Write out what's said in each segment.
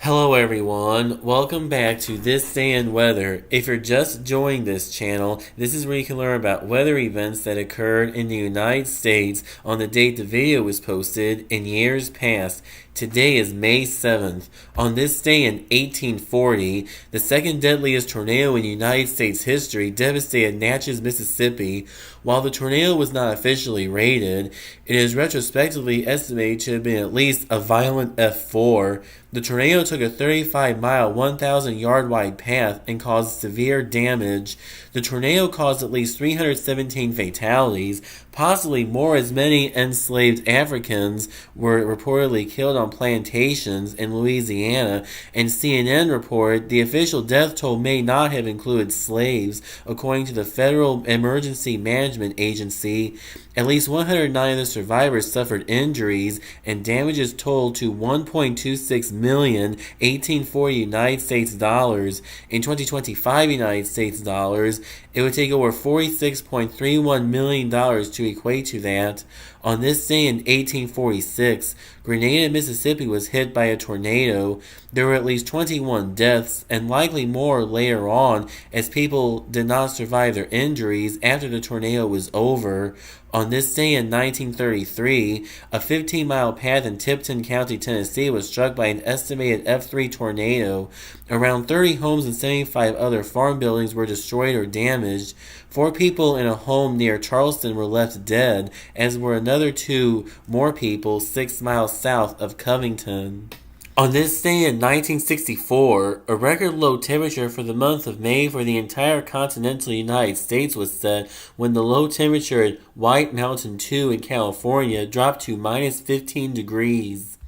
Hello everyone, welcome back to This Day in Weather. If you're just joining this channel, this is where you can learn about weather events that occurred in the United States on the date the video was posted in years past. Today is May 7th. On this day in 1840, the second deadliest tornado in United States history devastated Natchez, Mississippi. While the tornado was not officially rated, it is retrospectively estimated to have been at least a violent F4. The tornado took a 35-mile, 1,000-yard wide path and caused severe damage. The tornado caused at least 317 fatalities, possibly more, as many enslaved Africans were reportedly killed on plantations in Louisiana, and CNN reported the official death toll may not have included slaves. According to the Federal Emergency Management Agency, at least 109 of the survivors suffered injuries, and damages totaled to 1.26 million 1840 United States dollars. In 2025 United States dollars, it would take over $46.31 million to equate to that. On this day in 1846, Grenada, Mississippi was hit by a tornado. There were at least 21 deaths, and likely more later on, as people did not survive their injuries after the tornado was over. On this day in 1933, a 15-mile path in Tipton County, Tennessee was struck by an estimated F3 tornado. Around 30 homes and 75 other farm buildings were destroyed or damaged. 4 people in a home near Charleston were left dead, as were another 2 more people 6 miles south of Covington. On this day in 1964, a record low temperature for the month of May for the entire continental United States was set when the low temperature at White Mountain 2 in California dropped to minus 15 degrees.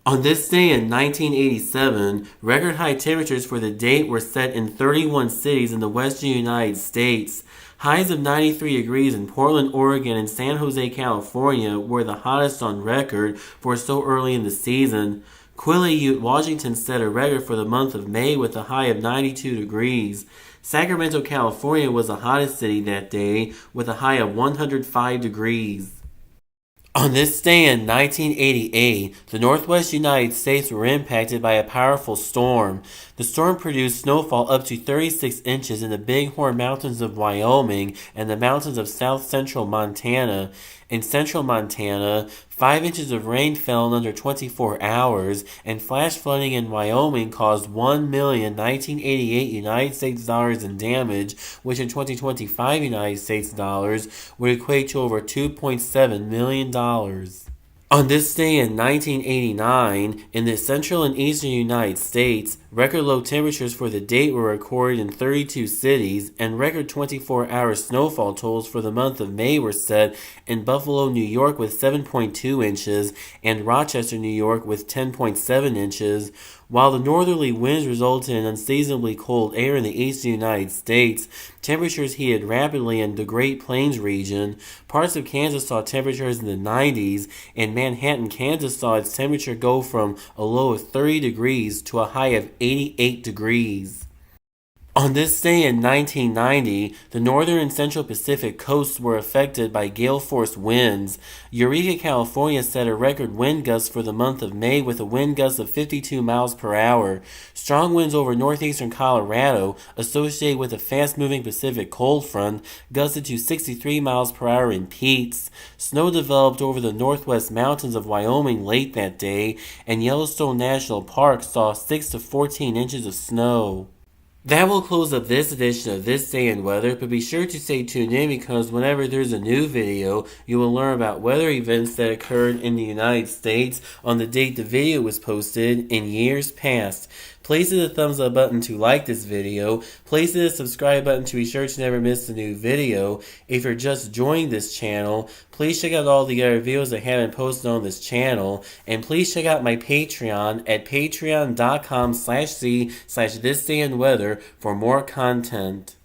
On this day in 1987, record high temperatures for the date were set in 31 cities in the western United States. Highs of 93 degrees in Portland, Oregon and San Jose, California were the hottest on record for so early in the season. Quileute, Washington set a record for the month of May with a high of 92 degrees. Sacramento, California was the hottest city that day with a high of 105 degrees. On this day in 1988, the northwest United States were impacted by a powerful storm. The storm produced snowfall up to 36 inches in the Bighorn Mountains of Wyoming and the mountains of south-central Montana. In central Montana, 5 inches of rain fell in under 24 hours, and flash flooding in Wyoming caused $1,1988 United States dollars in damage, which in 2025 United States dollars would equate to over $2.7 million. On this day in 1989, in the central and eastern United States, record low temperatures for the date were recorded in 32 cities, and record 24-hour snowfall totals for the month of May were set in Buffalo, New York with 7.2 inches, and Rochester, New York with 10.7 inches. While the northerly winds resulted in unseasonably cold air in the eastern United States, temperatures heated rapidly in the Great Plains region. Parts of Kansas saw temperatures in the 90s, and Manhattan, Kansas saw its temperature go from a low of 30 degrees to a high of 88 degrees. On this day in 1990, the northern and central Pacific coasts were affected by gale-force winds. Eureka, California set a record wind gust for the month of May with a wind gust of 52 miles per hour. Strong winds over northeastern Colorado, associated with a fast-moving Pacific cold front, gusted to 63 miles per hour in Peets. Snow developed over the northwest mountains of Wyoming late that day, and Yellowstone National Park saw 6 to 14 inches of snow. That will close up this edition of This Day in Weather, but be sure to stay tuned in because whenever there's a new video, you will learn about weather events that occurred in the United States on the date the video was posted in years past. Please hit the thumbs up button to like this video. Please hit the subscribe button to be sure to never miss a new video. If you're just joining this channel, please check out all the other videos I haven't posted on this channel. And please check out my Patreon at patreon.com/c/thisdayinweather for more content.